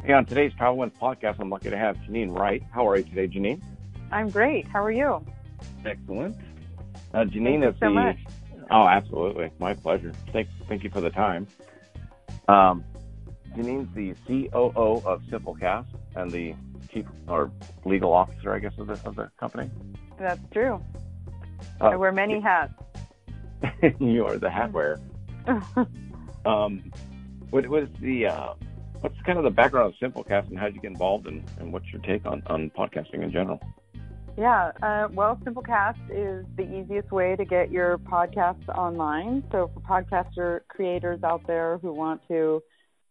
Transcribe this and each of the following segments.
Hey, on today's Travel Wins podcast, I'm lucky to have Jeanine Wright. How are you today, Jeanine? I'm great. How are you? Excellent. Jeanine is so much. Oh, absolutely. My pleasure. Thank you for the time. Jeanine's the COO of Simplecast and the chief or legal officer, I guess, of the company. That's true. I wear many hats. You are the hat wearer. What's kind of the background of Simplecast and how did you get involved and what's your take on podcasting in general? Yeah, well, Simplecast is the easiest way to get your podcasts online. So for podcaster creators out there who want to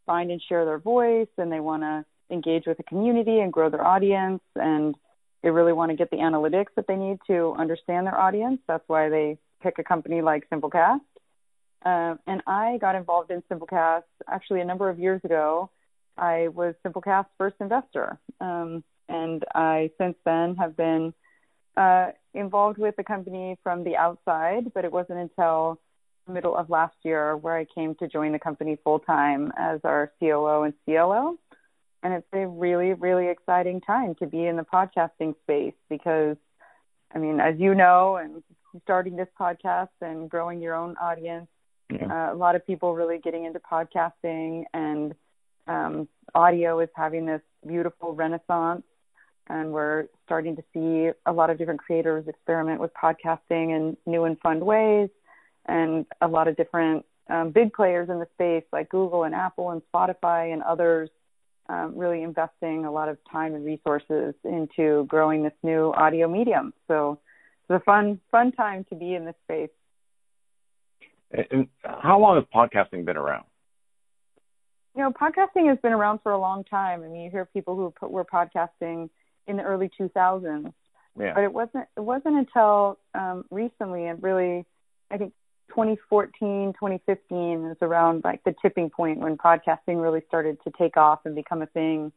find and share their voice and they want to engage with the community and grow their audience and they really want to get the analytics that they need to understand their audience, that's why they pick a company like Simplecast. And I got involved in Simplecast actually a number of years ago. I was Simplecast's first investor. And I, since then, have been involved with the company from the outside, but it wasn't until the middle of last year where I came to join the company full-time as our COO and CLO. And it's a really, really exciting time to be in the podcasting space because, I mean, as you know, and starting this podcast and growing your own audience, a lot of people really getting into podcasting and audio is having this beautiful renaissance. And we're starting to see a lot of different creators experiment with podcasting in new and fun ways. And a lot of different big players in the space like Google and Apple and Spotify and others really investing a lot of time and resources into growing this new audio medium. So it's a fun time to be in this space. And how long has podcasting been around? You know, podcasting has been around for a long time. I mean, you hear people who were podcasting in the early 2000s, but it wasn't until recently, and really, I think 2014, 2015 is around like the tipping point when podcasting really started to take off and become a thing.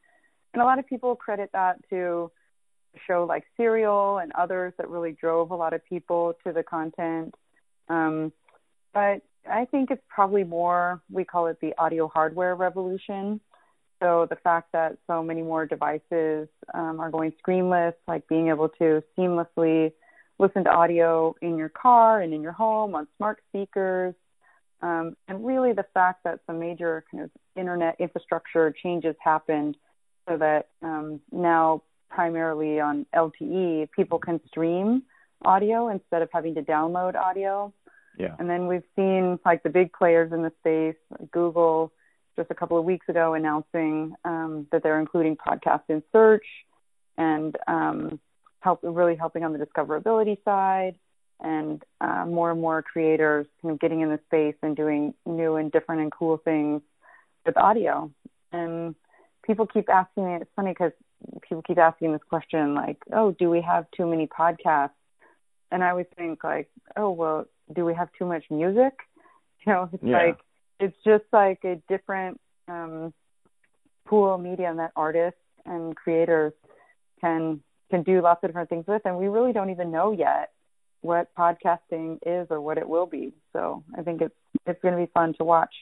And a lot of people credit that to a show like Serial and others that really drove a lot of people to the content. But I think it's probably more, we call it the audio hardware revolution. So the fact that so many more devices are going screenless, like being able to seamlessly listen to audio in your car and in your home on smart speakers, and really the fact that some major kind of internet infrastructure changes happened so that now primarily on LTE, people can stream audio instead of having to download audio. Yeah. And then we've seen like the big players in the space, like Google, just a couple of weeks ago announcing that they're including podcast in search and really helping on the discoverability side, and more and more creators kind of getting in the space and doing new and different and cool things with audio. And people keep asking me, it's funny because people keep asking this question like, oh, do we have too many podcasts? And I always think like, oh, well, do we have too much music? You know, it's like, it's just like a different pool of medium that artists and creators can do lots of different things with. And we really don't even know yet what podcasting is or what it will be. So I think it's going to be fun to watch.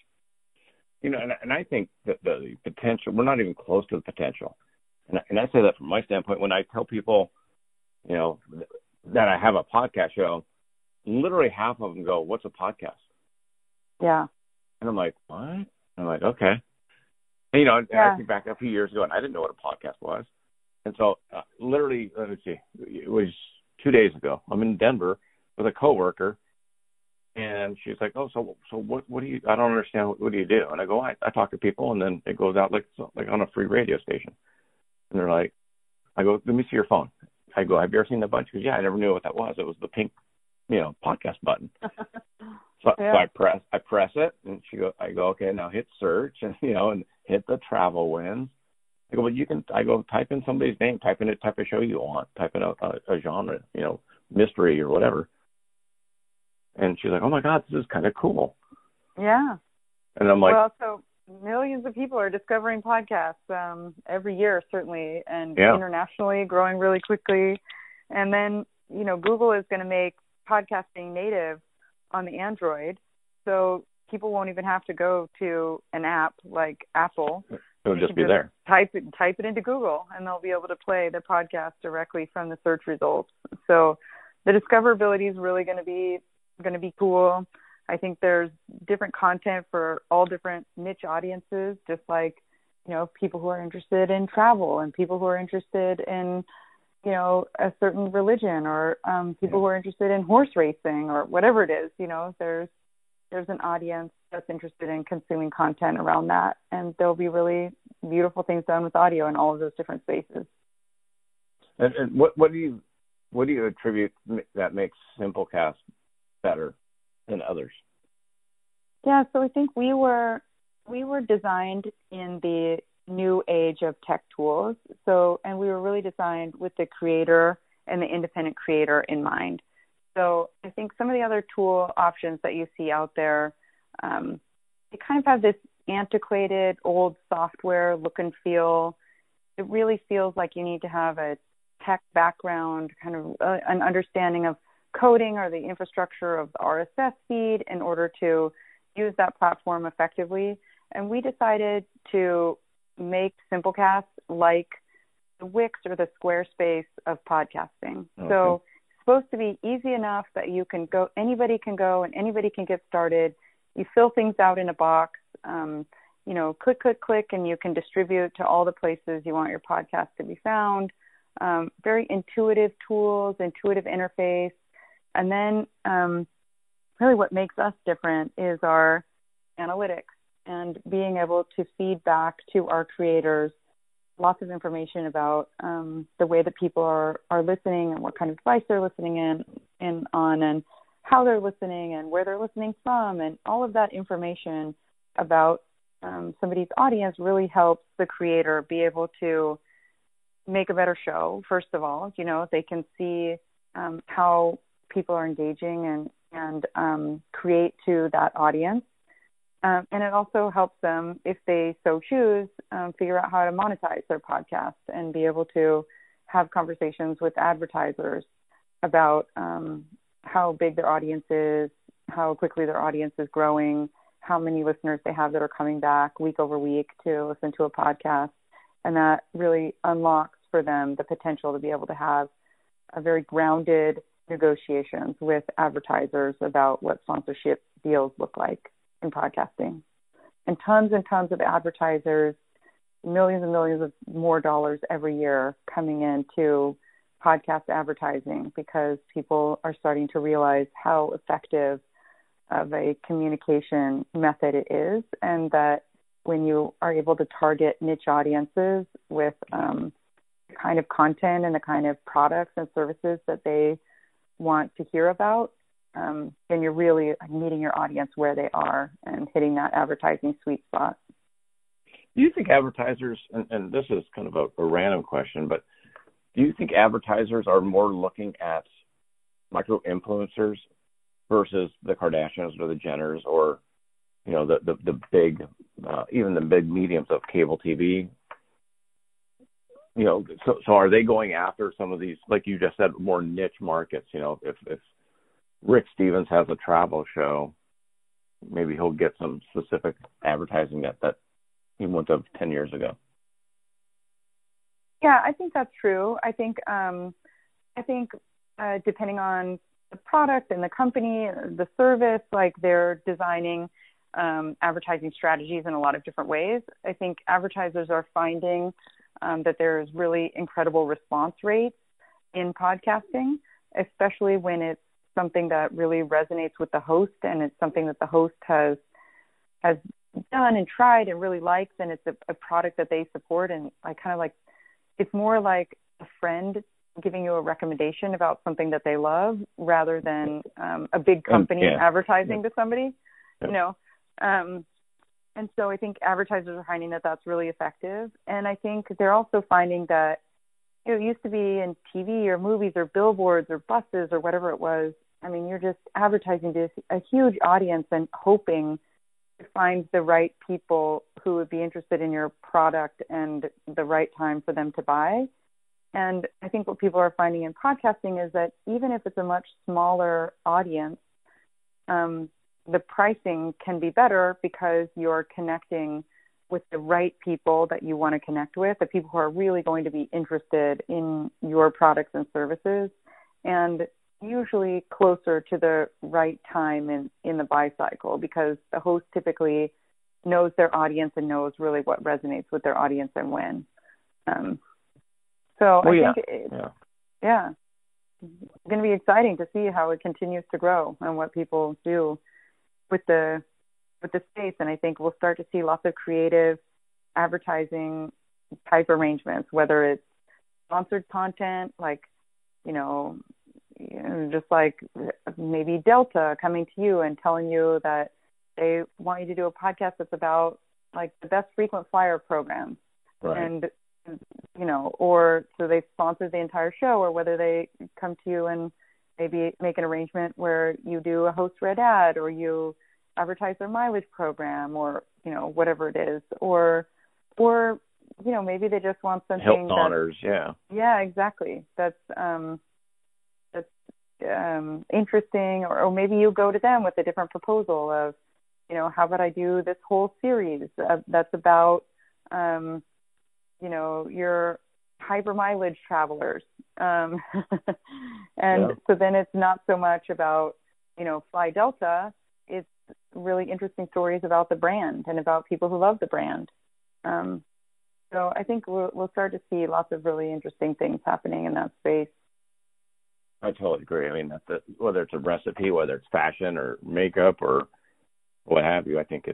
You know, and I think that the potential, we're not even close to the potential. And I say that from my standpoint, when I tell people, you know, that I have a podcast show, literally half of them go, what's a podcast? Yeah. And I'm like, what? And I'm like, okay. And, you know, and I think back a few years ago, and I didn't know what a podcast was. And so literally, let me see, it was 2 days ago. I'm in Denver with a coworker, and she's like, oh, so what do you, I don't understand, what do you do? And I go, I talk to people, and then it goes out like on a free radio station. And they're like, I go, let me see your phone. I go, have you ever seen that button? She goes, yeah, I never knew what that was. It was the pink, you know, podcast button. So I press it, and I go, okay, now hit search, and you know, and hit the Travel Wins. I go, well, type in somebody's name, type in a type of show you want, type in a genre, you know, mystery or whatever. And she's like, oh my God, this is kind of cool. Yeah. And I'm like, well, so millions of people are discovering podcasts every year, certainly, and internationally growing really quickly. And then, you know, Google is going to make podcasting native on the Android. So people won't even have to go to an app like Apple. It'll just be there. Type it into Google, and they'll be able to play their podcast directly from the search results. So the discoverability is really going to be cool. I think there's different content for all different niche audiences, just like, you know, people who are interested in travel and people who are interested in, you know, a certain religion, or people who are interested in horse racing or whatever it is. You know, there's an audience that's interested in consuming content around that, and there'll be really beautiful things done with audio in all of those different spaces. And what do you attribute that makes Simplecast better than others? Yeah, so I think we were designed in the new age of tech tools. So, and we were really designed with the creator and the independent creator in mind. So I think some of the other tool options that you see out there, they kind of have this antiquated old software look and feel. It really feels like you need to have a tech background, kind of an understanding of coding or the infrastructure of the RSS feed in order to use that platform effectively. And we decided to make Simplecast like the Wix or the Squarespace of podcasting. Okay. So it's supposed to be easy enough that you can go, anybody can go and anybody can get started. You fill things out in a box, you know, click, and you can distribute to all the places you want your podcast to be found. Very intuitive tools, intuitive interface. And then really what makes us different is our analytics and being able to feed back to our creators lots of information about the way that people are listening and what kind of device they're listening in on, and how they're listening and where they're listening from, and all of that information about somebody's audience really helps the creator be able to make a better show. First of all, you know, they can see how people are engaging and create to that audience. And it also helps them, if they so choose, figure out how to monetize their podcast and be able to have conversations with advertisers about how big their audience is, how quickly their audience is growing, how many listeners they have that are coming back week over week to listen to a podcast. And that really unlocks for them the potential to be able to have a very grounded negotiations with advertisers about what sponsorship deals look like in podcasting. And tons of advertisers, millions and millions of more dollars every year coming into podcast advertising, because people are starting to realize how effective of a communication method it is, and that when you are able to target niche audiences with the kind of content and the kind of products and services that they want to hear about, then you're really meeting your audience where they are and hitting that advertising sweet spot. Do you think advertisers, and this is kind of a random question, but do you think advertisers are more looking at micro-influencers versus the Kardashians or the Jenners, or, you know, the big, even the big mediums of cable TV? You know, so are they going after some of these, like you just said, more niche markets? You know, if Rick Stevens has a travel show, maybe he'll get some specific advertising that he wouldn't have 10 years ago. Yeah, I think that's true. I think depending on the product and the company, the service, like they're designing advertising strategies in a lot of different ways. I think advertisers are finding that there's really incredible response rates in podcasting, especially when it's something that really resonates with the host, and it's something that the host has done and tried and really likes, and it's a product that they support. And I kind of like, it's more like a friend giving you a recommendation about something that they love, rather than a big company advertising to somebody, you know. And so I think advertisers are finding that that's really effective. And I think they're also finding that, you know, it used to be in TV or movies or billboards or buses or whatever it was. I mean, you're just advertising to a huge audience and hoping to find the right people who would be interested in your product and the right time for them to buy. And I think what people are finding in podcasting is that even if it's a much smaller audience, the pricing can be better because you're connecting with the right people that you want to connect with, the people who are really going to be interested in your products and services, and usually closer to the right time in the buy cycle, because the host typically knows their audience and knows really what resonates with their audience and when. I think it's going to be exciting to see how it continues to grow and what people do with the space. And I think we'll start to see lots of creative advertising type arrangements, whether it's sponsored content, like, just like maybe Delta coming to you and telling you that they want you to do a podcast that's about like the best frequent flyer program. Right. And, or so they sponsor the entire show, or whether they come to you and maybe make an arrangement where you do a host read ad, or you advertise their mileage program, or, whatever it is, or, maybe they just want something. Help honors. Yeah. Yeah, exactly. That's interesting, or maybe you go to them with a different proposal of, how about I do this whole series that's about, your hyper mileage travelers. So then it's not so much about, Fly Delta. It's really interesting stories about the brand and about people who love the brand. So I think we'll start to see lots of really interesting things happening in that space. I totally agree. I mean, whether it's a recipe, whether it's fashion or makeup or what have you, I think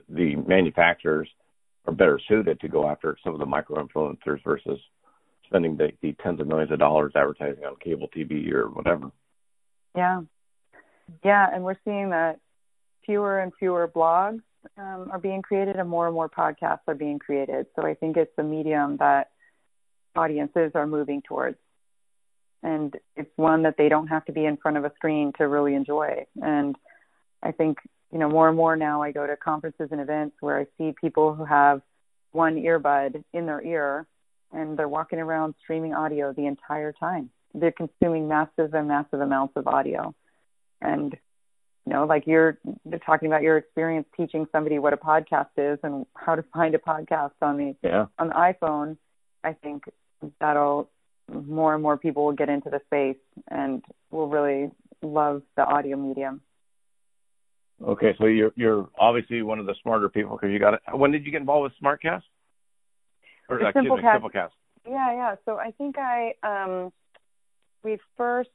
the manufacturers are better suited to go after some of the micro-influencers versus spending the tens of millions of dollars advertising on cable TV or whatever. Yeah. Yeah, and we're seeing that fewer and fewer blogs are being created and more podcasts are being created. So I think it's a medium that audiences are moving towards. And it's one that they don't have to be in front of a screen to really enjoy. And I think, more and more now I go to conferences and events where I see people who have one earbud in their ear and they're walking around streaming audio the entire time. They're consuming massive and massive amounts of audio. And, like you're talking about your experience teaching somebody what a podcast is and how to find a podcast on the iPhone, I think that'll more and more people will get into the space and will really love the audio medium. Okay, so you're obviously one of the smarter people because you got it. When did you get involved with SmartCast? Or Simplecast. Yeah. So I think we first,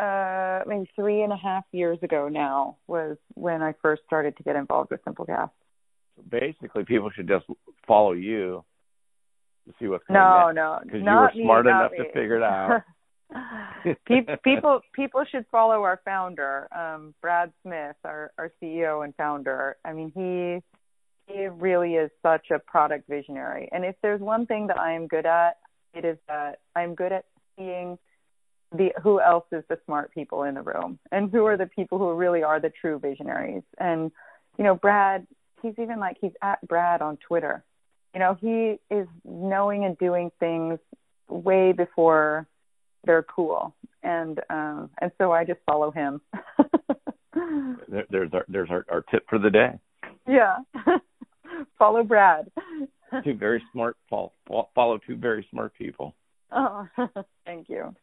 3.5 years ago now was when I first started to get involved with Simplecast. So basically, people should just follow you to see what's going on. No, because you were smart enough to figure it out. People should follow our founder, Brad Smith, our CEO and founder. I mean, he really is such a product visionary. And if there's one thing that I am good at, it is that I'm good at seeing who else is the smart people in the room and who are the people who really are the true visionaries. And, Brad, he's at Brad on Twitter. He is knowing and doing things way before they're cool. And so I just follow him. There's our tip for the day. Yeah. Follow Brad. Two very smart, follow two very smart people. Oh, thank you.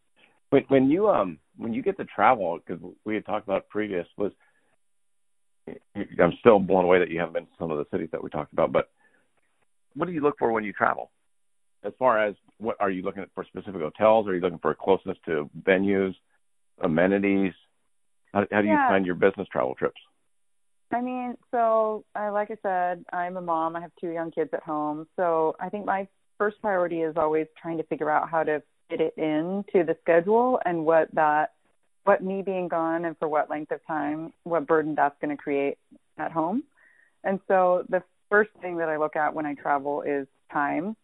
When you get to travel, because we had talked about previous, I'm still blown away that you haven't been to some of the cities that we talked about, but what do you look for when you travel? As far as what are you looking for specific hotels? Are you looking for closeness to venues, amenities? How do you find your business travel trips? I mean, so like I said, I'm a mom. I have 2 young kids at home. So I think my first priority is always trying to figure out how to fit it into the schedule and what me being gone and for what length of time, what burden that's going to create at home. And so the first thing that I look at when I travel is time.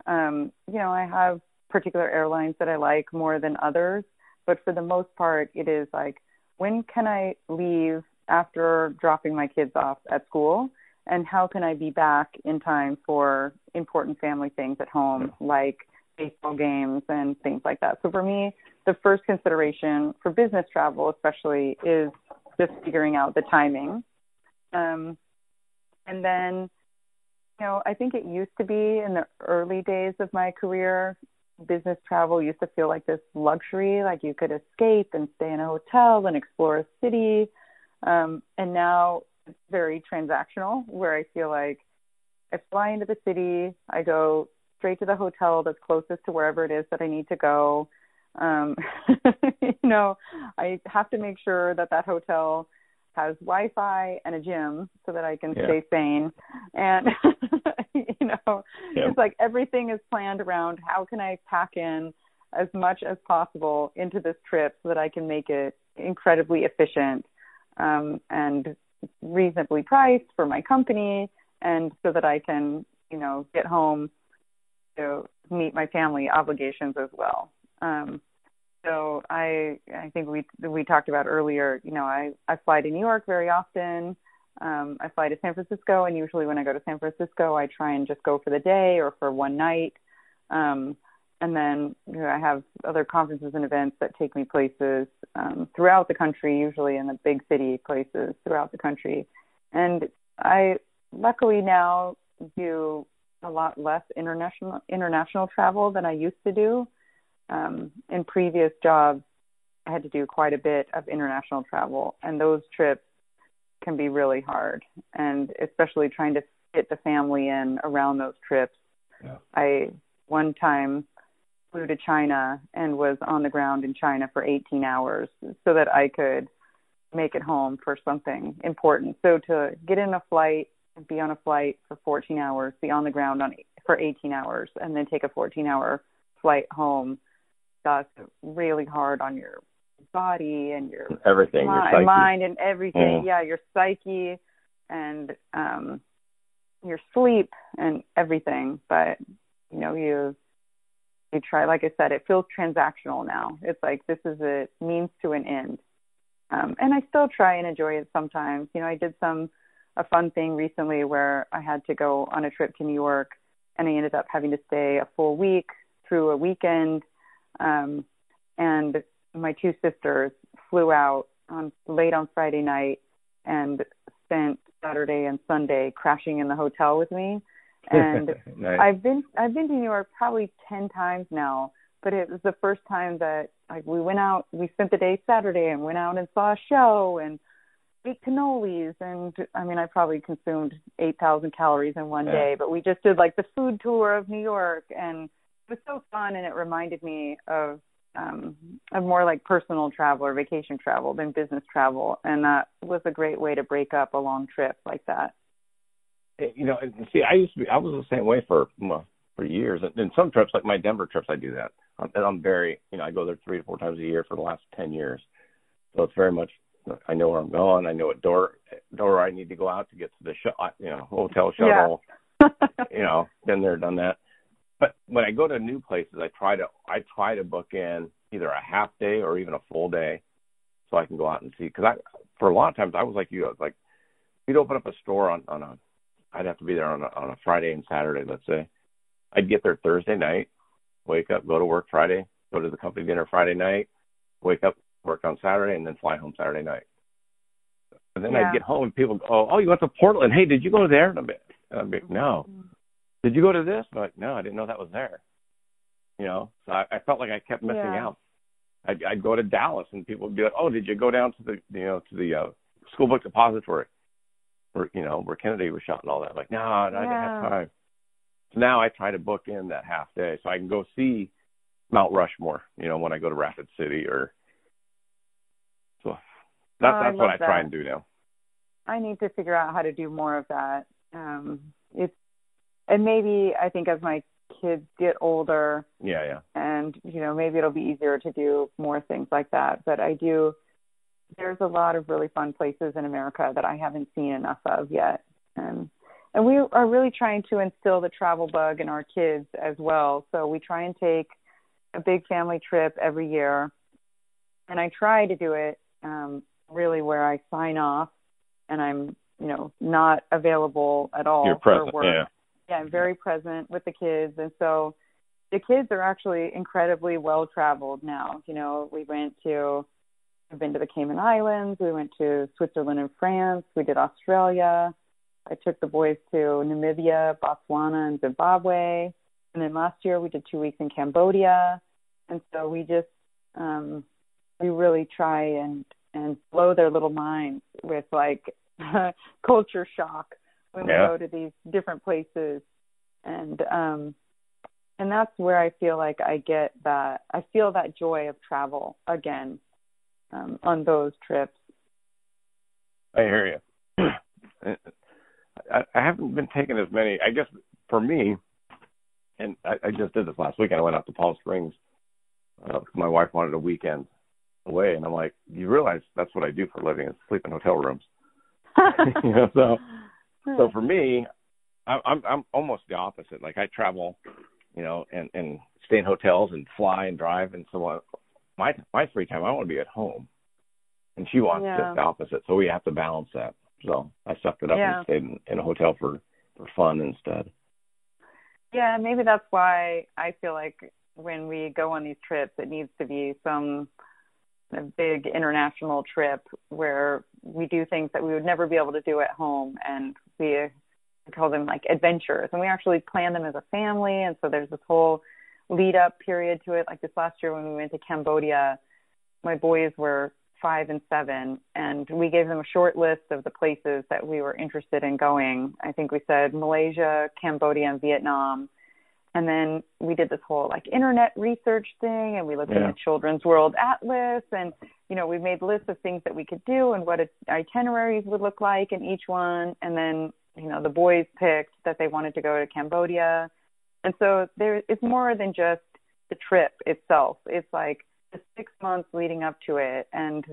I have particular airlines that I like more than others, but for the most part, it is like, when can I leave after dropping my kids off at school, and how can I be back in time for important family things at home, like baseball games and things like that. So for me, the first consideration for business travel especially is just figuring out the timing. And then, I think it used to be in the early days of my career, business travel used to feel like this luxury, like you could escape and stay in a hotel and explore a city. And now it's very transactional, where I feel like I fly into the city, I go straight to the hotel that's closest to wherever it is that I need to go. I have to make sure that hotel has Wi-Fi and a gym so that I can stay sane. And, it's like everything is planned around how can I pack in as much as possible into this trip so that I can make it incredibly efficient and reasonably priced for my company, and so that I can, get home to meet my family obligations as well. So I think we talked about earlier, I fly to New York very often. I fly to San Francisco, and usually when I go to San Francisco, I try and just go for the day or for one night. And then I have other conferences and events that take me places throughout the country, usually in the big city places throughout the country. And I luckily now do a lot less international travel than I used to do. In previous jobs, I had to do quite a bit of international travel, and those trips can be really hard, and especially trying to fit the family in around those trips. Yeah. I one time flew to China and was on the ground in China for 18 hours so that I could make it home for something important. So to get in a flight, be on a flight for 14 hours, be on the ground for 18 hours, and then take a 14-hour flight home, that's really hard on your body and your everything, your mind and everything. Yeah, your psyche and your sleep and everything. But you try. Like I said, it feels transactional now. It's like this is a means to an end. And I still try and enjoy it sometimes. I did a fun thing recently where I had to go on a trip to New York, and I ended up having to stay a full week through a weekend. And my two sisters flew out late on Friday night and spent Saturday and Sunday crashing in the hotel with me. And nice. I've been to New York probably 10 times now, but it was the first time that we spent the day Saturday and went out and saw a show and ate cannolis. And I probably consumed 8,000 calories in one day, but we just did the food tour of New York, and it was so fun, and it reminded me of more like personal travel or vacation travel than business travel, and that was a great way to break up a long trip like that. See, I was the same way for years. And some trips, like my Denver trips, I do that. And I'm very, I go there 3 to 4 times a year for the last 10 years. So it's very much, I know where I'm going. I know what door I need to go out to get to the hotel shuttle. Yeah. Been there, done that. But when I go to new places, I try to book in either a half day or even a full day, so I can go out and see. Because for a lot of times I was like you. I was like, we'd open up a store I'd have to be there on a Friday and Saturday, let's say. I'd get there Thursday night, wake up, go to work Friday, go to the company dinner Friday night, wake up, work on Saturday, and then fly home Saturday night. And then I'd get home and people go, oh, you went to Portland. Hey, did you go there? And I'd be no. Did you go to this? I'm like, no, I didn't know that was there. So I felt like I kept missing out. I'd go to Dallas and people would be like, oh, did you go down to the school book depository where Kennedy was shot and all that? I'm like, no, I didn't have time. So now I try to book in that half day so I can go see Mount Rushmore, when I go to Rapid City so that's what I try and do now. I need to figure out how to do more of that. And maybe I think as my kids get older, and maybe it'll be easier to do more things like that. But there's a lot of really fun places in America that I haven't seen enough of yet, and we are really trying to instill the travel bug in our kids as well. So we try and take a big family trip every year, and I try to do it really where I sign off and I'm not available at all. You're present, for work. Yeah, I'm very present with the kids. And so the kids are actually incredibly well-traveled now. We went to We've been to the Cayman Islands. We went to Switzerland and France. We did Australia. I took the boys to Namibia, Botswana, and Zimbabwe. And then last year we did 2 weeks in Cambodia. And so we just, we really try and blow their little minds with like culture shock when we go to these different places. And that's where I feel like I feel that joy of travel again on those trips. I hear you. I haven't been taking as many, I guess for me, and I just did this last weekend. I went out to Palm Springs. My wife wanted a weekend away, and I'm like, you realize that's what I do for a living, is sleep in hotel rooms. So for me, I'm almost the opposite. Like I travel, and stay in hotels and fly and drive, and so on. My free time, I want to be at home, and she wants just the opposite. So we have to balance that. So I sucked it up and stayed in a hotel for fun instead. Yeah, maybe that's why I feel like when we go on these trips, it needs to be some big international trip where we do things that we would never be able to do at home, and we call them like adventures, and we actually plan them as a family. And so there's this whole lead up period to it. Like this last year when we went to Cambodia, my boys were 5 and 7, and we gave them a short list of the places that we were interested in going. I think we said Malaysia, Cambodia, and Vietnam. And then we did this whole like internet research thing, and we looked in the Children's World Atlas, and we made lists of things that we could do and what itineraries would look like in each one. And then the boys picked that they wanted to go to Cambodia. And so it's more than just the trip itself. It's like the 6 months leading up to it, and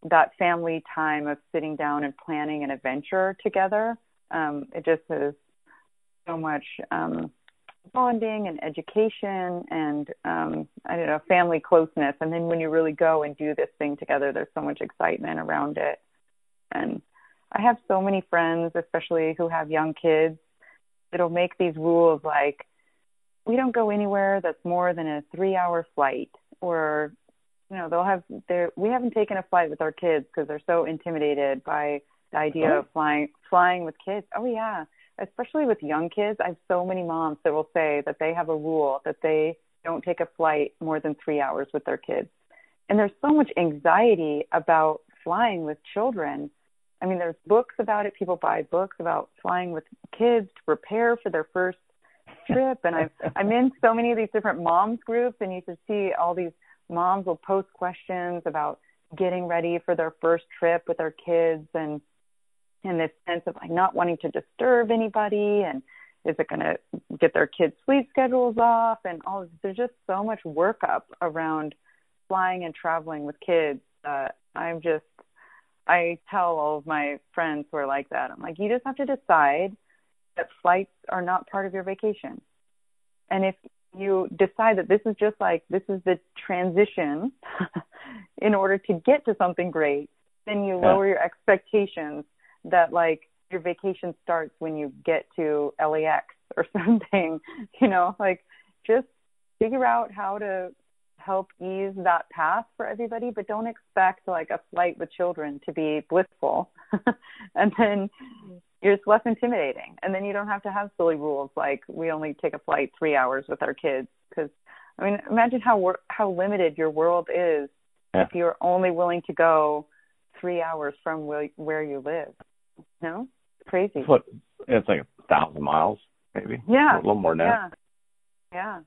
that family time of sitting down and planning an adventure together. It just is so much bonding and education and family closeness. And then when you really go and do this thing together, there's so much excitement around it. And I have so many friends, especially who have young kids, that'll make these rules like, we don't go anywhere that's more than a 3-hour flight, or we haven't taken a flight with our kids because they're so intimidated by the idea of flying with kids. Oh yeah, especially with young kids. I have so many moms that will say that they have a rule that they don't take a flight more than 3 hours with their kids. And there's so much anxiety about flying with children. I mean, there's books about it. People buy books about flying with kids to prepare for their first trip. And I'm in so many of these different moms groups, and you can see all these moms will post questions about getting ready for their first trip with their kids, and this sense of like not wanting to disturb anybody, and is it going to get their kids' sleep schedules off, and all. There's just so much workup around flying and traveling with kids. I tell all of my friends who are like that, I'm like, you just have to decide that flights are not part of your vacation. And if you decide that this is the transition in order to get to something great, then you lower your expectations that like your vacation starts when you get to LAX or something, like just figure out how to help ease that path for everybody, but don't expect like a flight with children to be blissful. And then it's less intimidating. And then you don't have to have silly rules like we only take a flight 3 hours with our kids. Because, I mean, imagine how limited your world is if you're only willing to go 3 hours from where you live. No? It's crazy. It's like 1,000 miles, maybe. Yeah. A little more than that. Yeah.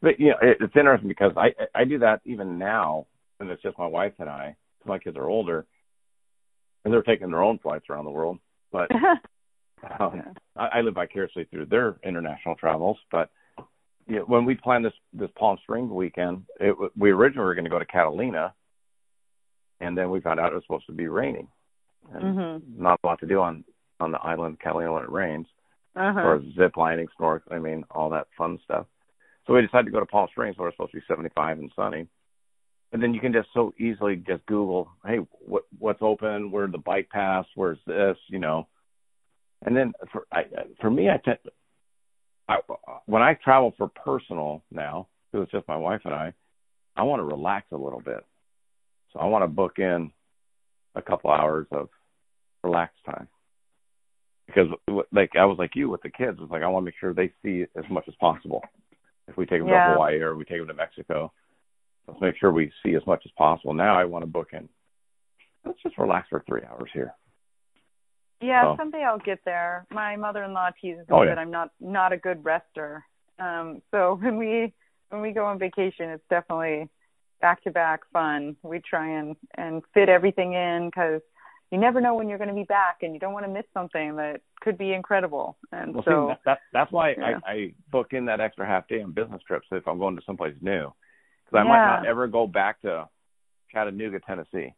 But, it's interesting because I do that even now, and it's just my wife and I. My kids are older, and they're taking their own flights around the world. But I live vicariously through their international travels. But when we planned this Palm Springs weekend, we originally were going to go to Catalina, and then we found out it was supposed to be raining, and not a lot to do on the island of Catalina when it rains, or zip lining, snorkeling, I mean, all that fun stuff. So we decided to go to Palm Springs, where it's supposed to be 75 and sunny. And then you can just so easily just Google, hey, what's open? Where's the bike pass? Where's this? And then for me, when I travel for personal now, because it's just my wife and I want to relax a little bit. So I want to book in a couple hours of relaxed time. Because, like, I was like you with the kids. It's like I want to make sure they see as much as possible. If we take them to Hawaii or we take them to Mexico, let's make sure we see as much as possible. Now I want to book in. Let's just relax for 3 hours here. Yeah, someday I'll get there. My mother-in-law teases me that I'm not a good rester. So when we go on vacation, it's definitely back-to-back fun. We try and fit everything in because you never know when you're going to be back, and you don't want to miss something that could be incredible. And see, that's why I book in that extra half day on business trips if I'm going to someplace new, because I might not ever go back to Chattanooga, Tennessee.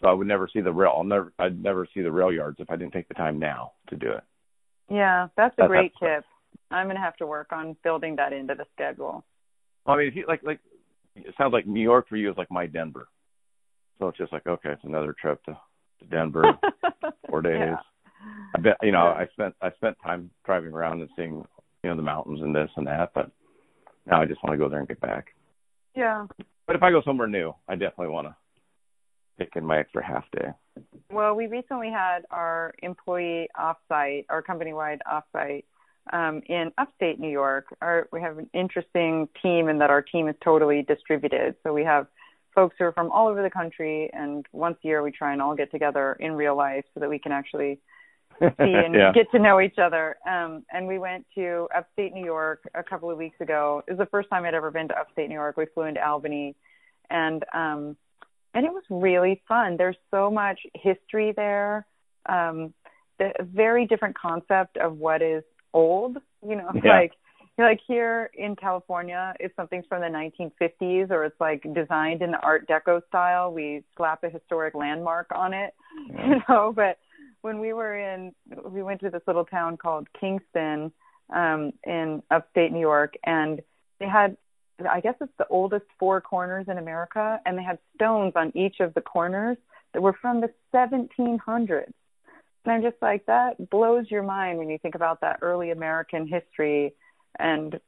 So I would never see the rail. I'd never see the rail yards if I didn't take the time now to do it. Yeah, that's a great tip. I'm going to have to work on building that into the schedule. Well, I mean, if you like, it sounds like New York for you is like my Denver. So it's just like, okay, it's another trip to Denver, 4 days. Yeah. I bet, I spent time driving around and seeing, the mountains and this and that, but now I just want to go there and get back. Yeah. But if I go somewhere new, I definitely want to take in my extra half day. Well, we recently had our employee offsite, our company-wide offsite in upstate New York. We have an interesting team in that our team is totally distributed. So we have folks who are from all over the country, and once a year we try and all get together in real life so that we can actually see and get to know each other. And we went to upstate New York a couple of weeks ago. It was the first time I'd ever been to upstate New York. We flew into Albany, and it was really fun. There's so much history there. A very different concept of what is old. Like here in California, if something's from the 1950s or it's like designed in the Art Deco style, we slap a historic landmark on it, But when we went to this little town called Kingston in upstate New York, and they had, I guess it's the oldest four corners in America, and they had stones on each of the corners that were from the 1700s. And I'm just like, that blows your mind when you think about that early American history and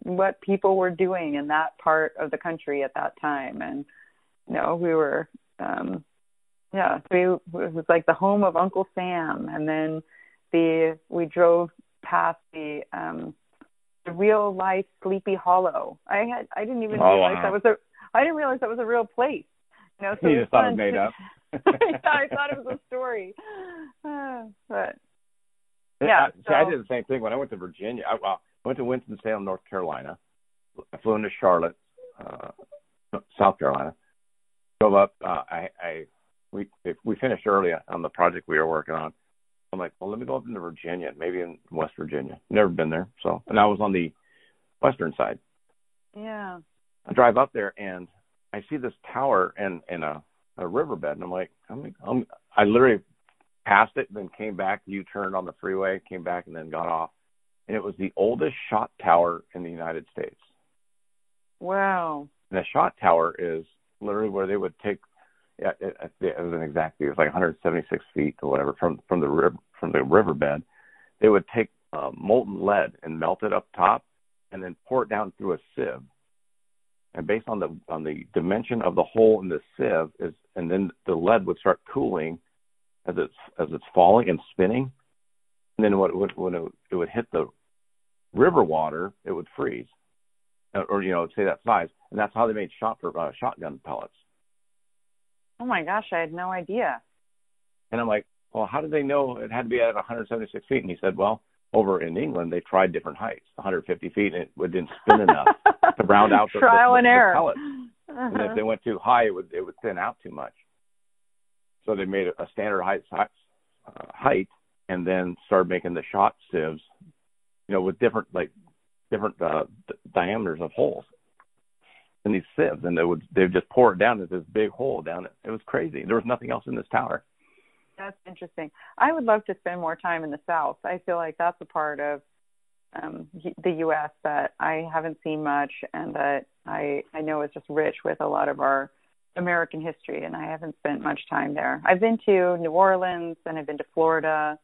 what people were doing in that part of the country at that time. And, we were, it was like the home of Uncle Sam. And then we drove past the real life Sleepy Hollow. I didn't even realize that was a real place. So you just thought it was made up. I thought it was a story. But I did the same thing when I went to Virginia. I went to Winston-Salem, North Carolina. I flew into Charlotte, South Carolina. Drove up. We finished early on the project we were working on. I'm like, well, let me go up into Virginia, maybe in West Virginia. Never been there, and I was on the western side. Yeah. I drive up there and I see this tower and a riverbed, and I'm like, I literally passed it, then came back, U-turned on the freeway, came back, and then got off. And it was the oldest shot tower in the United States. Wow. And a shot tower is literally where they would take, it was an exact view, it was like 176 feet or whatever from the riverbed. They would take molten lead and melt it up top and then pour it down through a sieve. And based on the dimension of the hole in the sieve and then the lead would start cooling as it's falling and spinning. And then when it would hit the river water, it would freeze, or say that size, and that's how they made shotgun pellets. Oh my gosh, I had no idea. And I'm like, well, how did they know it had to be at 176 feet? And he said, well, over in England they tried different heights, 150 feet, and it didn't spin enough to round out the trial and error pellets. And if they went too high, it would thin out too much. So they made a standard height. And then started making the shot sieves, with different diameters of holes in these sieves, and they'd just pour it down to this big hole down it. It was crazy. There was nothing else in this tower. That's interesting. I would love to spend more time in the South. I feel like that's a part of the U.S. that I haven't seen much, and that I know is just rich with a lot of our American history, and I haven't spent much time there. I've been to New Orleans, and I've been to Florida.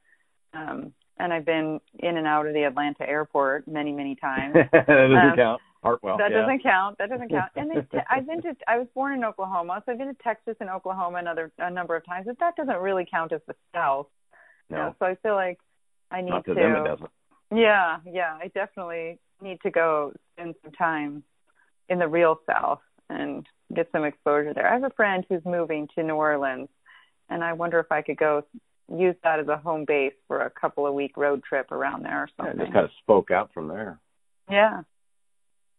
And I've been in and out of the Atlanta airport many, many times. That doesn't count. Hartwell. That yeah. doesn't count. That doesn't count. And I was born in Oklahoma, so I've been to Texas and Oklahoma a number of times, but that doesn't really count as the South. No. You know, so I feel like I need Not to them, it doesn't. Yeah, I definitely need to go spend some time in the real South and get some exposure there. I have a friend who's moving to New Orleans, and I wonder if I could go use that as a home base for a couple of week road trip around there or something. Yeah, just kind of spoke out from there. Yeah.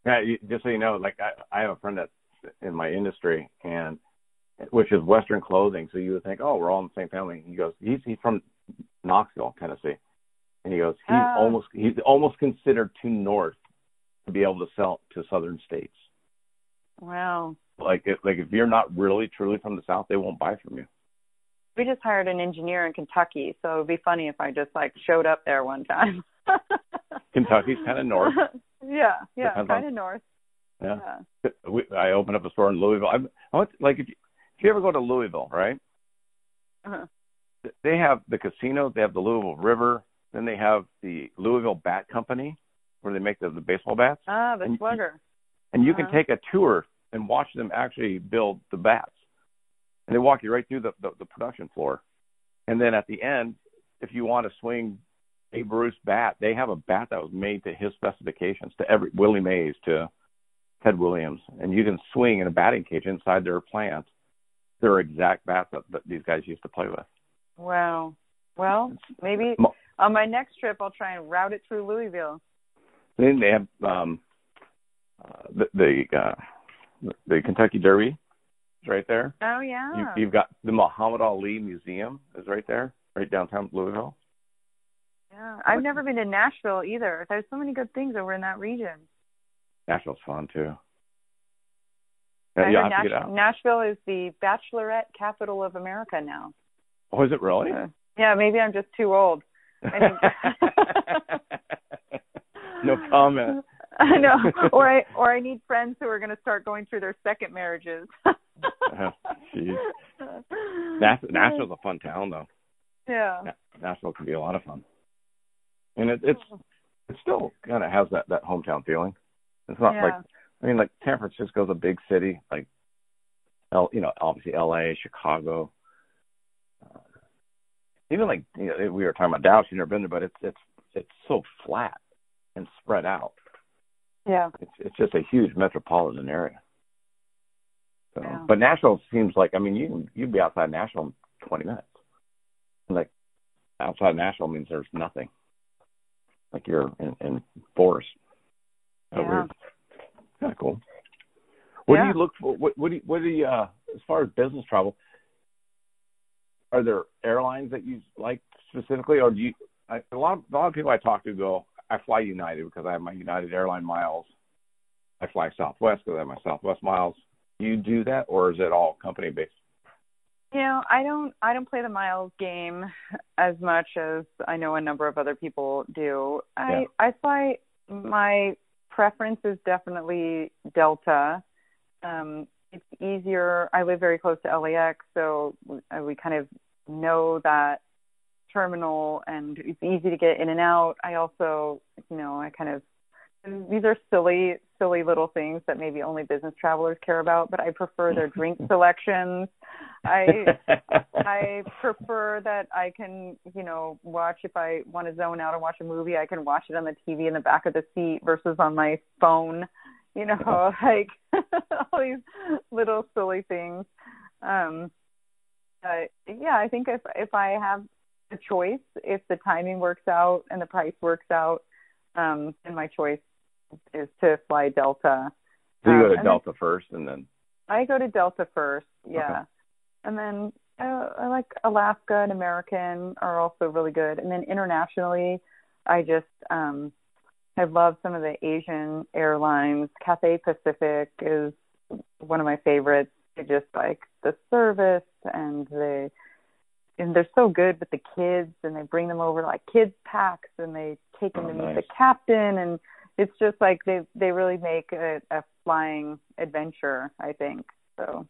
Yeah, just so you know, like I have a friend that's in my industry, and which is Western clothing. So you would think, oh, we're all in the same family. He goes, he's from Knoxville, Tennessee, and he goes, he's almost considered too north to be able to sell to southern states. Wow. Like if you're not really truly from the South, they won't buy from you. We just hired an engineer in Kentucky, so it would be funny if I just showed up there one time. Kentucky's kind of north. Yeah, kind of north. Yeah. I opened up a store in Louisville. If you ever go to Louisville, right? Uh-huh. They have the casino, they have the Louisville River, then they have the Louisville Bat Company, where they make the baseball bats. The Slugger. And you can take a tour and watch them actually build the bats. And they walk you right through the production floor. And then at the end, if you want to swing Babe Ruth's bat, they have a bat that was made to his specifications, to Willie Mays, to Ted Williams. And you can swing in a batting cage inside their plant. Their exact bats that these guys used to play with. Wow. Well, maybe on my next trip, I'll try and route it through Louisville. Then they have the Kentucky Derby is right there. Oh, yeah. You've got the Muhammad Ali Museum is right there, right downtown Louisville. Yeah, I've never been to Nashville either. There's so many good things over in that region. Nashville's fun, too. Nashville is the bachelorette capital of America now. Oh, is it really? Yeah, maybe I'm just too old. No comment. I know. Or I need friends who are going to start going through their second marriages. Jeez. Nashville's a fun town, though. Yeah. Nashville can be a lot of fun. And it still kind of has that hometown feeling. It's not like San Francisco's a big city, like, obviously L.A., Chicago. Even we were talking about Dallas, you've never been there, but it's so flat and spread out. Yeah. It's just a huge metropolitan area. So, but Nashville seems like, you'd be outside Nashville in 20 minutes. Like, outside Nashville means there's nothing. Like you're in forest. Yeah. Kind of cool. What do you look for? What do you as far as business travel, are there airlines that you like specifically, or do you? A lot of people I talk to go, I fly United because I have my United airline miles. I fly Southwest because I have my Southwest miles. Do you do that, or is it all company based? I don't play the miles game as much as I know a number of other people do. I fly. My preference is definitely Delta. It's easier. I live very close to LAX, so we kind of know that terminal, and it's easy to get in and out. I also, these are silly little things that maybe only business travelers care about, but I prefer their drink selections. I prefer that I can, watch, if I want to zone out and watch a movie, I can watch it on the TV in the back of the seat versus on my phone, all these little silly things. I think if I have a choice, if the timing works out and the price works out, then my choice is to fly Delta. So you go to Delta first, and then? I go to Delta first, yeah. Okay. And then I like Alaska and American are also really good. And then internationally, I love some of the Asian airlines. Cathay Pacific is one of my favorites. I just like the service, and they're so good with the kids, and they bring them over like kids packs, and they take them to meet the captain, and it's just like they really make a flying adventure, I think. So.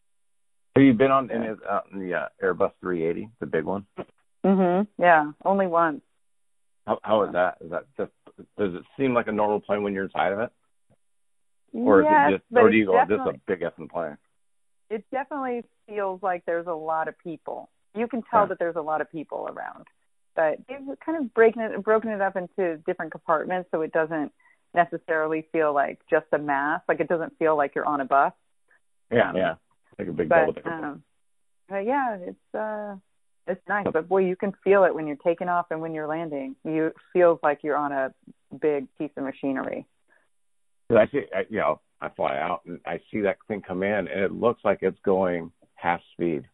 Have you been on the Airbus 380, the big one? Yeah, only once. How is that? Is that just, does it seem like a normal plane when you're inside of it? Or is yes, it just, or do you go, this is a big effing plane? It definitely feels like there's a lot of people. You can tell that there's a lot of people around. But they've kind of broken it up into different compartments so it doesn't necessarily feel like just a mass. Like it doesn't feel like you're on a bus. Yeah. Like a big double. But yeah, it's nice. But boy, you can feel it when you're taking off and when you're landing. It feels like you're on a big piece of machinery. I see, I fly out and I see that thing come in and it looks like it's going half speed.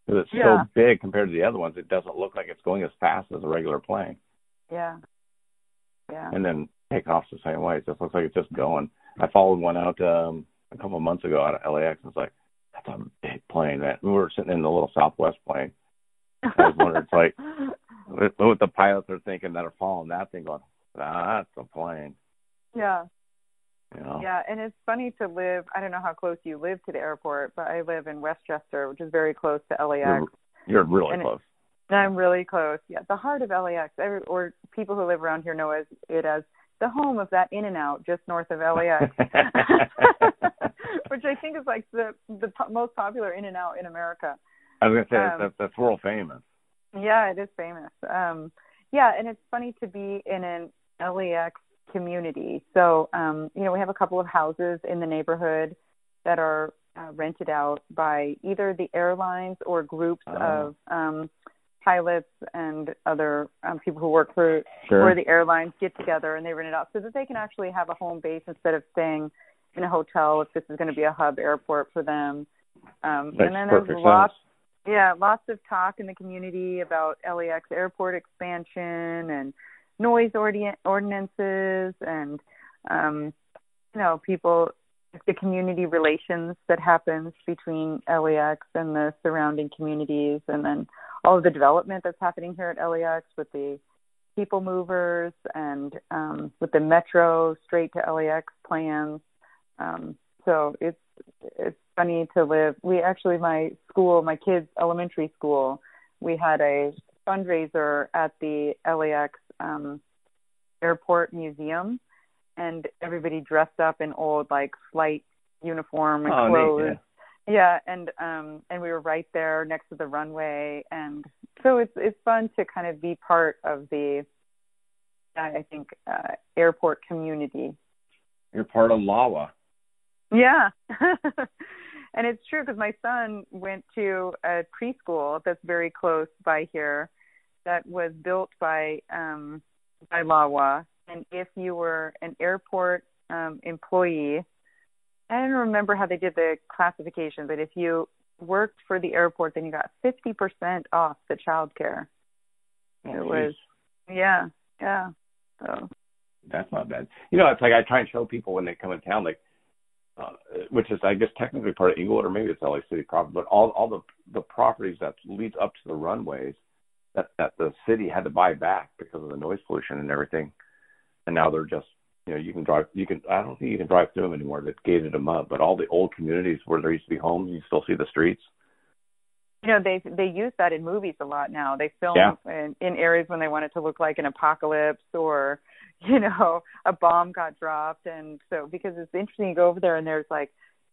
Because it's so big compared to the other ones, it doesn't look like it's going as fast as a regular plane. Yeah. And then takeoff's the same way. It just looks like it's just going. I followed one out a couple of months ago out of LAX, and it's like, that's a big plane. We were sitting in the little Southwest plane. I was wondering, it's like, what the pilots are thinking that are following that thing, going, that's a plane. Yeah. Yeah, and it's funny to live, I don't know how close you live to the airport, but I live in Westchester, which is very close to LAX. You're really close. I'm really close. Yeah, the heart of LAX, or people who live around here know it as the home of that In-N-Out just north of LAX, which I think is like the most popular In-N-Out in America. I was going to say, that's world famous. Yeah, it is famous. And it's funny to be in an LAX community. So, we have a couple of houses in the neighborhood that are rented out by either the airlines or groups of pilots and other people who work for the airlines get together and they rent it out so that they can actually have a home base instead of staying in a hotel if this is going to be a hub airport for them. And then there's lots of talk in the community about LAX airport expansion and noise ordinances and, the community relations that happens between LAX and the surrounding communities, and then all of the development that's happening here at LAX with the people movers and with the metro straight to LAX plans. So it's funny to live. We actually, my kids' elementary school, we had a fundraiser at the LAX airport museum, and everybody dressed up in old flight uniform and clothes. Neat, and we were right there next to the runway, and so it's fun to kind of be part of the airport community. You're part of LAWA. Yeah. And it's true because my son went to a preschool that's very close by here that was built by LAWA. And if you were an airport employee, I don't remember how they did the classification, but if you worked for the airport, then you got 50% off the childcare. So that's not bad. It's like I try and show people when they come in town, which is, I guess, technically part of Inglewood, or maybe it's LA City property, but all the properties that leads up to the runways that the city had to buy back because of the noise pollution and everything. And now they're just, you can drive, I don't think you can drive through them anymore. They've gated them up, but all the old communities where there used to be homes, you still see the streets. They use that in movies a lot now. They film in areas when they want it to look like an apocalypse or, a bomb got dropped. And so, because it's interesting, you go over there and there's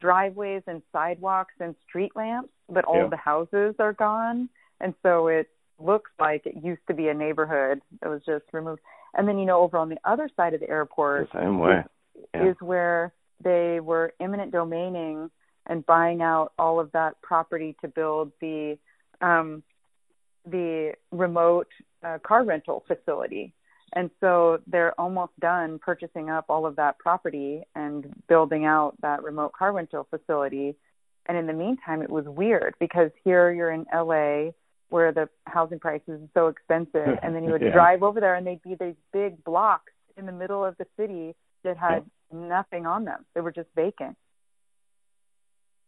driveways and sidewalks and street lamps, but all the houses are gone. And so it looks like it used to be a neighborhood that was just removed. And then, over on the other side of the airport the same way. Is where they were eminent domaining and buying out all of that property to build the remote car rental facility. And so they're almost done purchasing up all of that property and building out that remote car rental facility. And in the meantime, it was weird because here you're in LA where the housing prices are so expensive. And then you would drive over there and they'd be these big blocks in the middle of the city that had nothing on them. They were just vacant.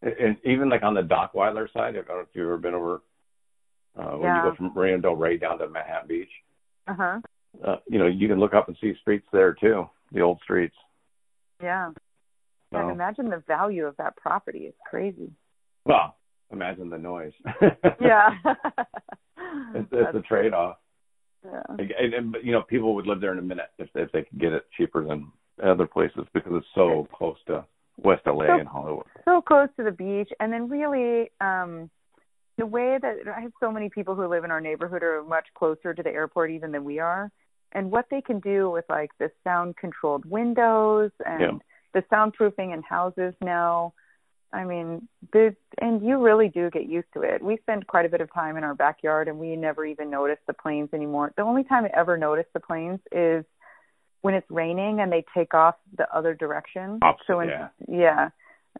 And even on the Dockweiler side, I don't know if you've ever been over when you go from Marina Del Rey down to Manhattan Beach. Uh-huh. You can look up and see streets there too, the old streets. Yeah. So, and imagine the value of that property. It's crazy. Well, imagine the noise. Yeah. it's a trade-off. Yeah. And people would live there in a minute if they could get it cheaper than other places because it's so close to West LA and Hollywood. So close to the beach. And then really, the way that I have so many people who live in our neighborhood are much closer to the airport even than we are. And what they can do with like the sound controlled windows and the soundproofing in houses now, I mean, and you really do get used to it. We spend quite a bit of time in our backyard and we never even notice the planes anymore. The only time I ever notice the planes is when it's raining and they take off the other direction. Opposite,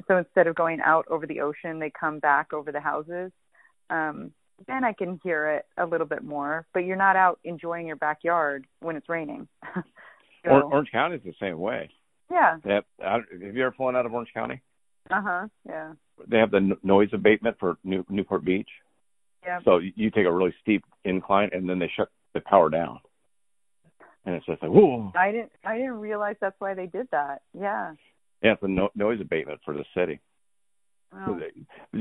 So instead of going out over the ocean, they come back over the houses. Then I can hear it a little bit more, but you're not out enjoying your backyard when it's raining. Orange County is the same way. Yeah. Have you ever flown out of Orange County? Yeah. They have the noise abatement for Newport Beach. Yeah. So you take a really steep incline and then they shut the power down. And it's just like, whoa. I didn't realize that's why they did that. Yeah. Yeah, it's a noise abatement for the city. Wow.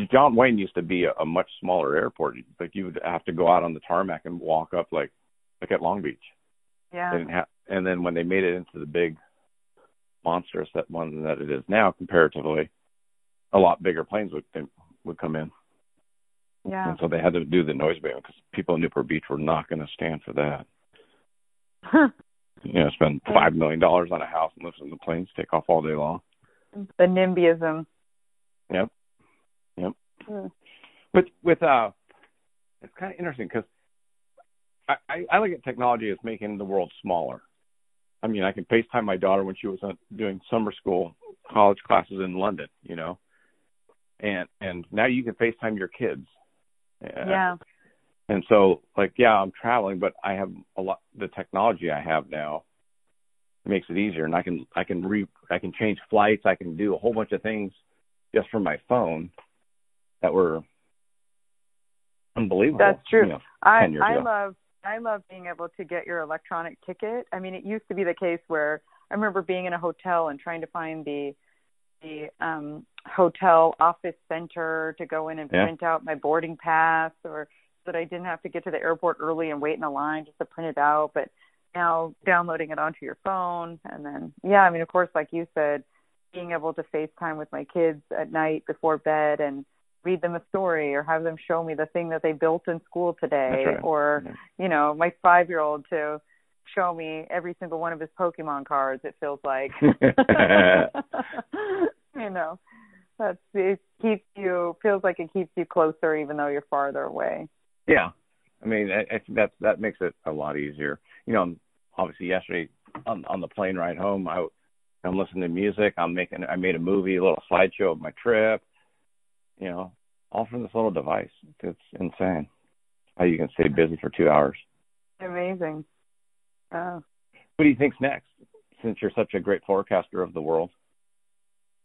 John Wayne used to be a much smaller airport. Like you would have to go out on the tarmac and walk up like at Long Beach. Yeah. And then when they made it into the big monstrous one that it is now, comparatively, a lot bigger planes would come in. Yeah. And so they had to do the noise abatement because people in Newport Beach were not going to stand for that. Spend $5 million on a house and listen to the planes take off all day long. The NIMBYism. Yep. With it's kind of interesting because I look at technology as making the world smaller. I mean, I can FaceTime my daughter when she was doing summer school, college classes in London, and now you can FaceTime your kids. Yeah. And so, I'm traveling, but I have the technology I have now makes it easier, and I can change flights. I can do a whole bunch of things just from my phone that were unbelievable. That's true. 10 years ago. I love being able to get your electronic ticket. I mean, it used to be the case where I remember being in a hotel and trying to find the hotel office center to go in and print out my boarding pass, or that I didn't have to get to the airport early and wait in a line just to print it out. But now downloading it onto your phone, and then of course, like you said, being able to FaceTime with my kids at night before bed and read them a story or have them show me the thing that they built in school today. That's right. Or, my 5-year-old to show me every single one of his Pokemon cards, it feels like. Feels like it keeps you closer even though you're farther away. Yeah. I mean, I think that makes it a lot easier. Obviously yesterday on the plane ride home, I'm listening to music. I made a movie, a little slideshow of my trip. All from this little device. It's insane how you can stay busy for 2 hours. Amazing. Oh. What do you think's next, since you're such a great forecaster of the world?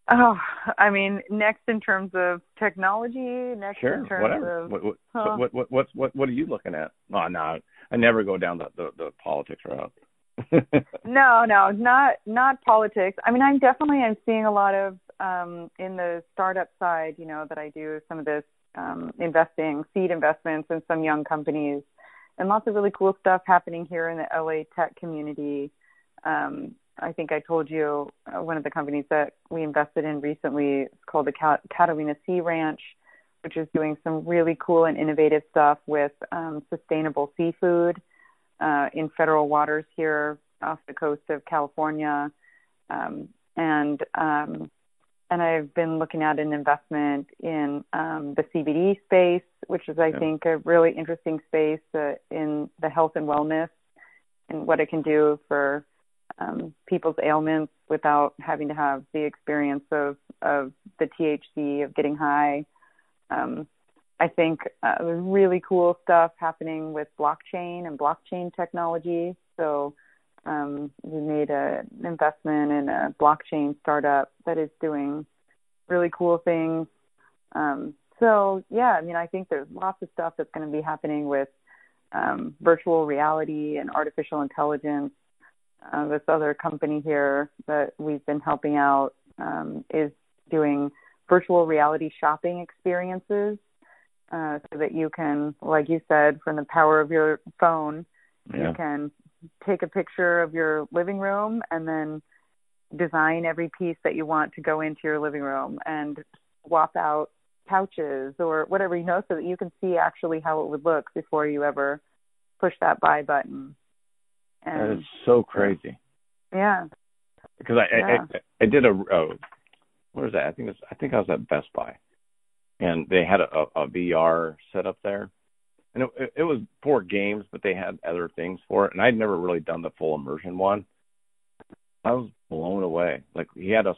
Oh, I mean, next in terms of technology, in terms whatever. of What are you looking at? Oh, no, I never go down the politics route. No, not politics. I mean, I'm seeing a lot of in the startup side, that I do some of this seed investments in some young companies, and lots of really cool stuff happening here in the LA tech community. I think I told you one of the companies that we invested in recently is called the Catalina Sea Ranch, which is doing some really cool and innovative stuff with sustainable seafood in federal waters here off the coast of California. And I've been looking at an investment in the CBD space, which is, I think, a really interesting space in the health and wellness and what it can do for people's ailments without having to have the experience of the THC, of getting high. I think there's really cool stuff happening with blockchain and blockchain technology. So we made an investment in a blockchain startup that is doing really cool things. I think there's lots of stuff that's going to be happening with virtual reality and artificial intelligence. This other company here that we've been helping out is doing virtual reality shopping experiences so that you can, like you said, from the power of your phone, you can take a picture of your living room and then design every piece that you want to go into your living room and swap out couches or whatever, so that you can see actually how it would look before you ever push that buy button. And that is so crazy. Yeah. Because I did where was that? I think I was at Best Buy, and they had a VR set up there, and it was for games, but they had other things for it, and I'd never really done the full immersion one. I was blown away. Like, he had us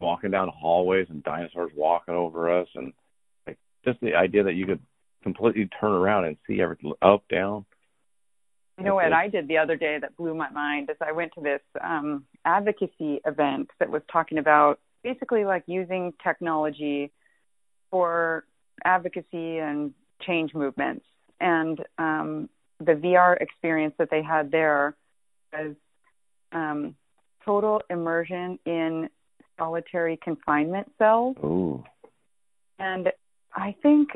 walking down hallways and dinosaurs walking over us, and like just the idea that you could completely turn around and see everything up, down. You know what I did the other day that blew my mind is I went to this advocacy event that was talking about basically like using technology for advocacy and change movements. And the VR experience that they had there was total immersion in solitary confinement cells. Ooh. And I think,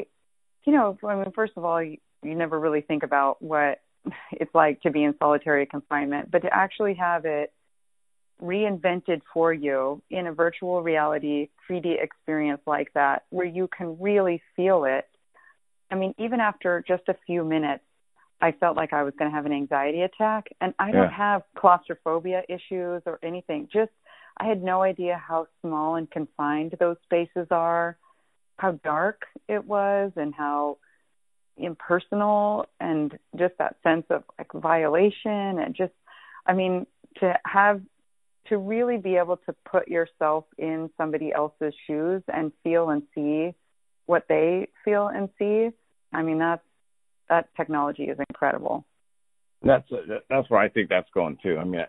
first of all, you never really think about what it's like to be in solitary confinement, but to actually have it reinvented for you in a virtual reality 3D experience like that, where you can really feel it. I mean, even after just a few minutes, I felt like I was going to have an anxiety attack, and I don't have claustrophobia issues or anything. Just, I had no idea how small and confined those spaces are, how dark it was, and how impersonal, and just that sense of like violation, and just, I mean, to really be able to put yourself in somebody else's shoes and feel and see what they feel and see. I mean, that technology is incredible. That's where I think that's going too. I mean,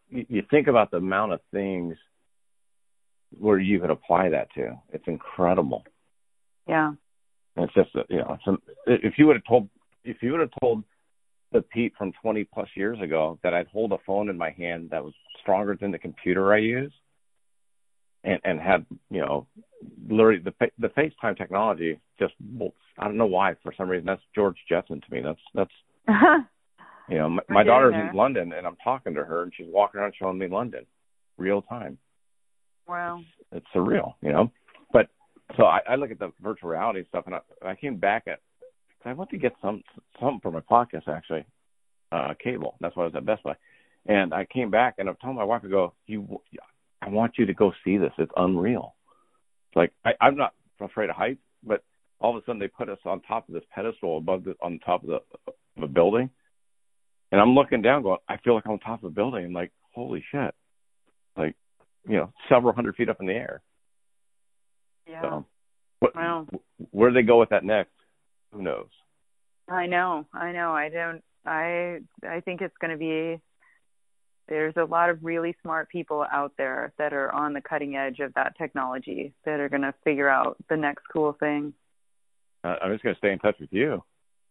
you think about the amount of things where you could apply that to. It's incredible. Yeah. And it's just, if you would have told the Pete from 20 plus years ago that I'd hold a phone in my hand that was stronger than the computer I use, and had, literally the FaceTime technology, just, I don't know why, for some reason that's George Jetson to me. That's my daughter's in London, and I'm talking to her, and she's walking around showing me London, real time. Wow. It's surreal, But so I look at the virtual reality stuff, and I came back I went to get something for my podcast, actually, cable. That's why I was at Best Buy. And I came back, and I told my wife, I want you to go see this. It's unreal. It's like, I'm not afraid of heights, but all of a sudden they put us on top of this pedestal on top of a building. And I'm looking down going, I feel like I'm on top of a building. I'm like, holy shit. Like, several hundred feet up in the air. Yeah. So, wow. Where do they go with that next? Who knows? I know. I think it's going to be, there's a lot of really smart people out there that are on the cutting edge of that technology that are going to figure out the next cool thing. I'm just going to stay in touch with you.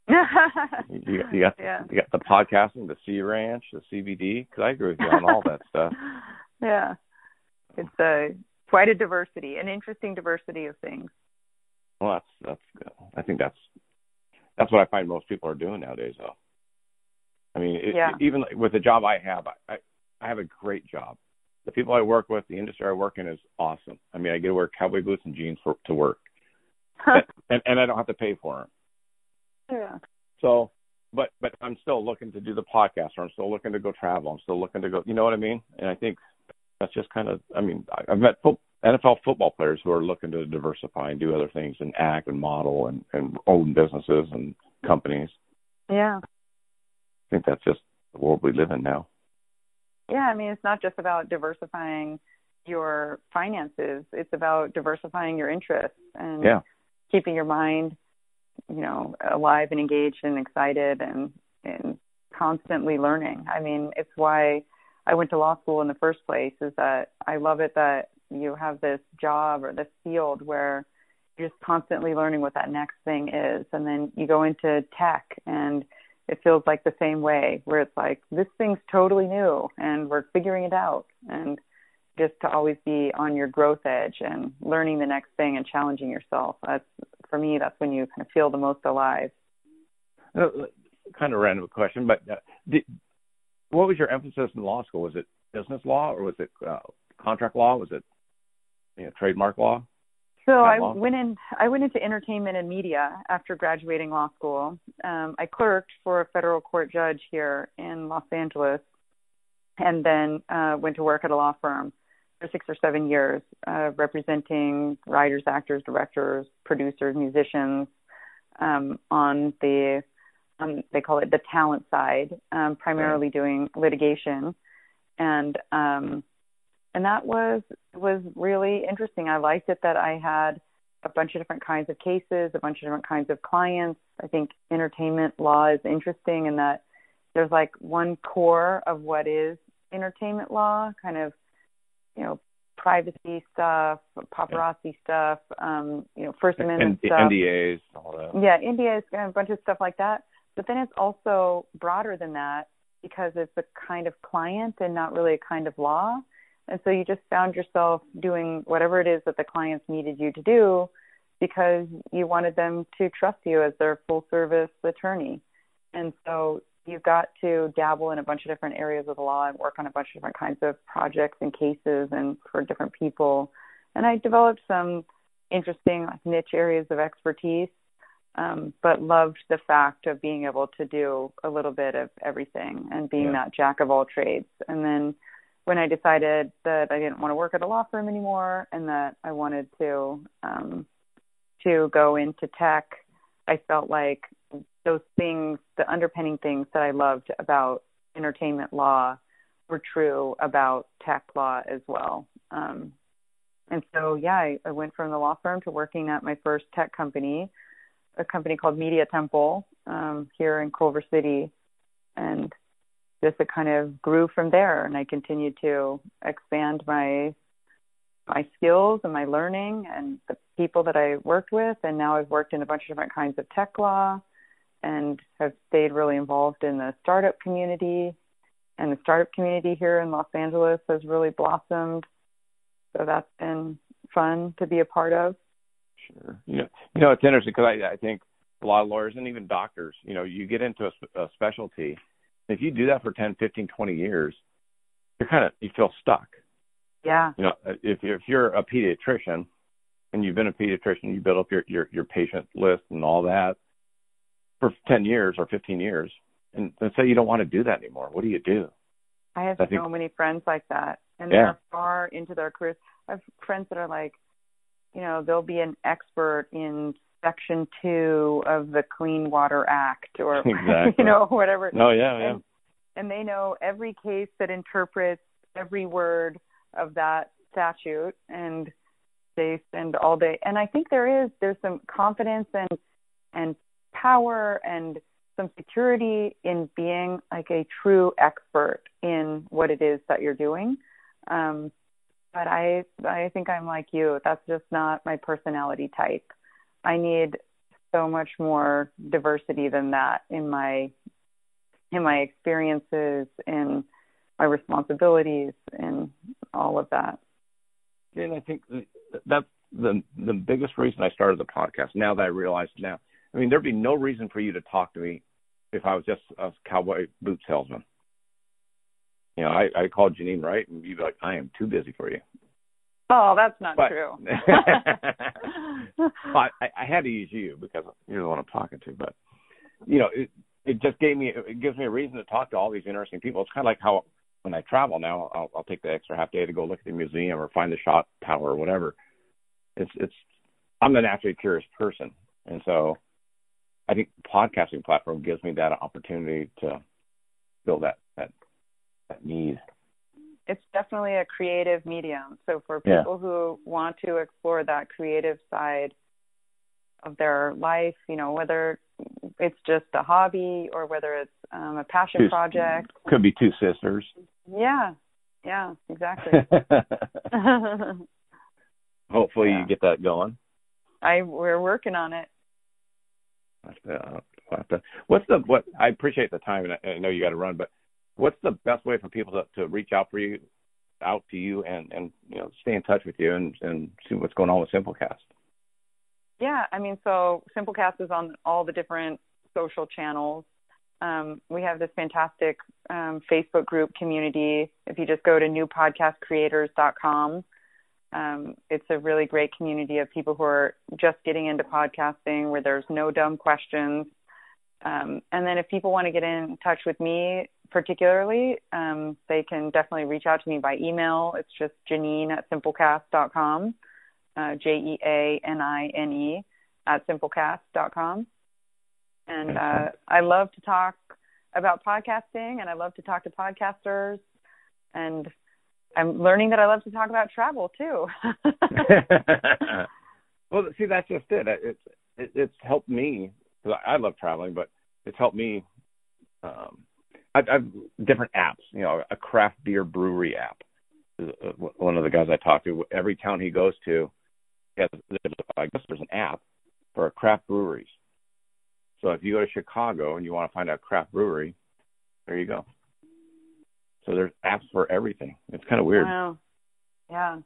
you got the podcasting, the Sea Ranch, the CBD, because I agree with you on all that stuff. Yeah. It's quite a diversity, an interesting diversity of things. Well, that's good. I think that's what I find most people are doing nowadays, though. I mean, even with the job I have a great job. The people I work with, the industry I work in is awesome. I mean, I get to wear cowboy boots and jeans to work, and I don't have to pay for them. Yeah. So, but I'm still looking to do the podcast, or I'm still looking to go travel. I'm still looking to go. You know what I mean? And I think that's just kind of. I mean, I've met NFL football players who are looking to diversify and do other things and act and model and own businesses and companies. Yeah. I think that's just the world we live in now. Yeah, I mean, it's not just about diversifying your finances. It's about diversifying your interests and keeping your mind, alive and engaged and excited and constantly learning. I mean, it's why I went to law school in the first place, is that I love it that you have this job or this field where you're just constantly learning what that next thing is. And then you go into tech and it feels like the same way, where it's like, this thing's totally new and we're figuring it out. And just to always be on your growth edge and learning the next thing and challenging yourself. For me, that's when you kind of feel the most alive. Kind of a random question, but what was your emphasis in law school? Was it business law or was it contract law? Was it trademark law? So I went into entertainment and media after graduating law school. I clerked for a federal court judge here in Los Angeles, and then went to work at a law firm for 6 or 7 years, representing writers, actors, directors, producers, musicians on the they call it the talent side, primarily doing litigation, and that was really interesting. I liked it that I had a bunch of different kinds of cases, a bunch of different kinds of clients. I think entertainment law is interesting in that there's like one core of what is entertainment law, kind of, privacy stuff, paparazzi stuff, First Amendment stuff. NDAs, all that. Yeah, NDAs, a bunch of stuff like that. But then it's also broader than that because it's a kind of client and not really a kind of law. And so you just found yourself doing whatever it is that the clients needed you to do because you wanted them to trust you as their full-service attorney. And so you got to dabble in a bunch of different areas of the law and work on a bunch of different kinds of projects and cases and for different people. And I developed some interesting niche areas of expertise, but loved the fact of being able to do a little bit of everything and being that jack of all trades. And then when I decided that I didn't want to work at a law firm anymore and that I wanted to go into tech, I felt like those things, the underpinning things that I loved about entertainment law were true about tech law as well. And so, I went from the law firm to working at my first tech company, a company called Media Temple here in Culver City. And just it kind of grew from there. And I continued to expand my skills and my learning and the people that I worked with. And now I've worked in a bunch of different kinds of tech law and have stayed really involved in the startup community. And the startup community here in Los Angeles has really blossomed. So that's been fun to be a part of. Sure. It's interesting because I think a lot of lawyers and even doctors, you get into a specialty. If you do that for 10, 15, 20 years, you feel stuck. Yeah. If you're a pediatrician and you've been a pediatrician, you build up your patient list and all that for 10 years or 15 years, and say you don't want to do that anymore. What do you do? I have so many friends like that, and they're far into their careers. I have friends that are like, they'll be an expert in Section 2 of the Clean Water Act or, exactly. Whatever. Oh, yeah. And they know every case that interprets every word of that statute, and they spend all day. And I think there's some confidence and power and some security in being like a true expert in what it is that you're doing. But I think I'm like you. That's just not my personality type. I need so much more diversity than that in my experiences, in my responsibilities, and all of that. And I think that's the biggest reason I started the podcast. Now that I realize now, there'd be no reason for you to talk to me if I was just a cowboy boot salesman. I called Jeanine Wright, and you'd be like, I am too busy for you. Oh, that's not true. I had to use you because you're the one I'm talking to. But, it just gives me a reason to talk to all these interesting people. It's kind of like how when I travel now, I'll take the extra half day to go look at the museum or find the shot tower or whatever. I'm a naturally curious person. And so I think the podcasting platform gives me that opportunity to fill that need. It's definitely a creative medium. So for people who want to explore that creative side of their life, whether it's just a hobby or whether it's a passion project. Could be two sisters. Yeah, exactly. Hopefully you get that going. We're working on it. I appreciate the time, and I know you got to run, but what's the best way for people to reach out to you and stay in touch with you and see what's going on with Simplecast? Yeah, so Simplecast is on all the different social channels. We have this fantastic Facebook group community. If you just go to newpodcastcreators.com, it's a really great community of people who are just getting into podcasting, where there's no dumb questions. And then if people want to get in touch with me particularly, they can definitely reach out to me by email. It's just Jeanine@simplecast.com, JEANINE @simplecast.com. And I love to talk about podcasting, and I love to talk to podcasters. And I'm learning that I love to talk about travel too. Well, see, that's just it. It's helped me, because I love traveling, but it's helped me. I've different apps. You know, a craft beer brewery app. One of the guys I talk to, every town he goes to, I guess there's an app for craft breweries. So if you go to Chicago and you want to find a craft brewery, there you go. So there's apps for everything. It's kind of weird. Wow. Yeah.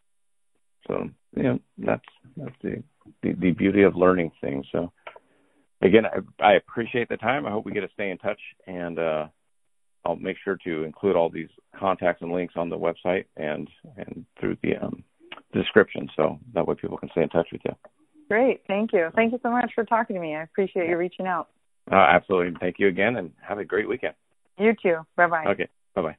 So, you know, that's the beauty of learning things. So, again, I appreciate the time. I hope we get to stay in touch, and I'll make sure to include all these contacts and links on the website and through the description, so that way people can stay in touch with you. Great. Thank you. Thank you so much for talking to me. I appreciate you reaching out. Absolutely. Thank you again, and have a great weekend. You too. Bye-bye. Okay. Bye-bye.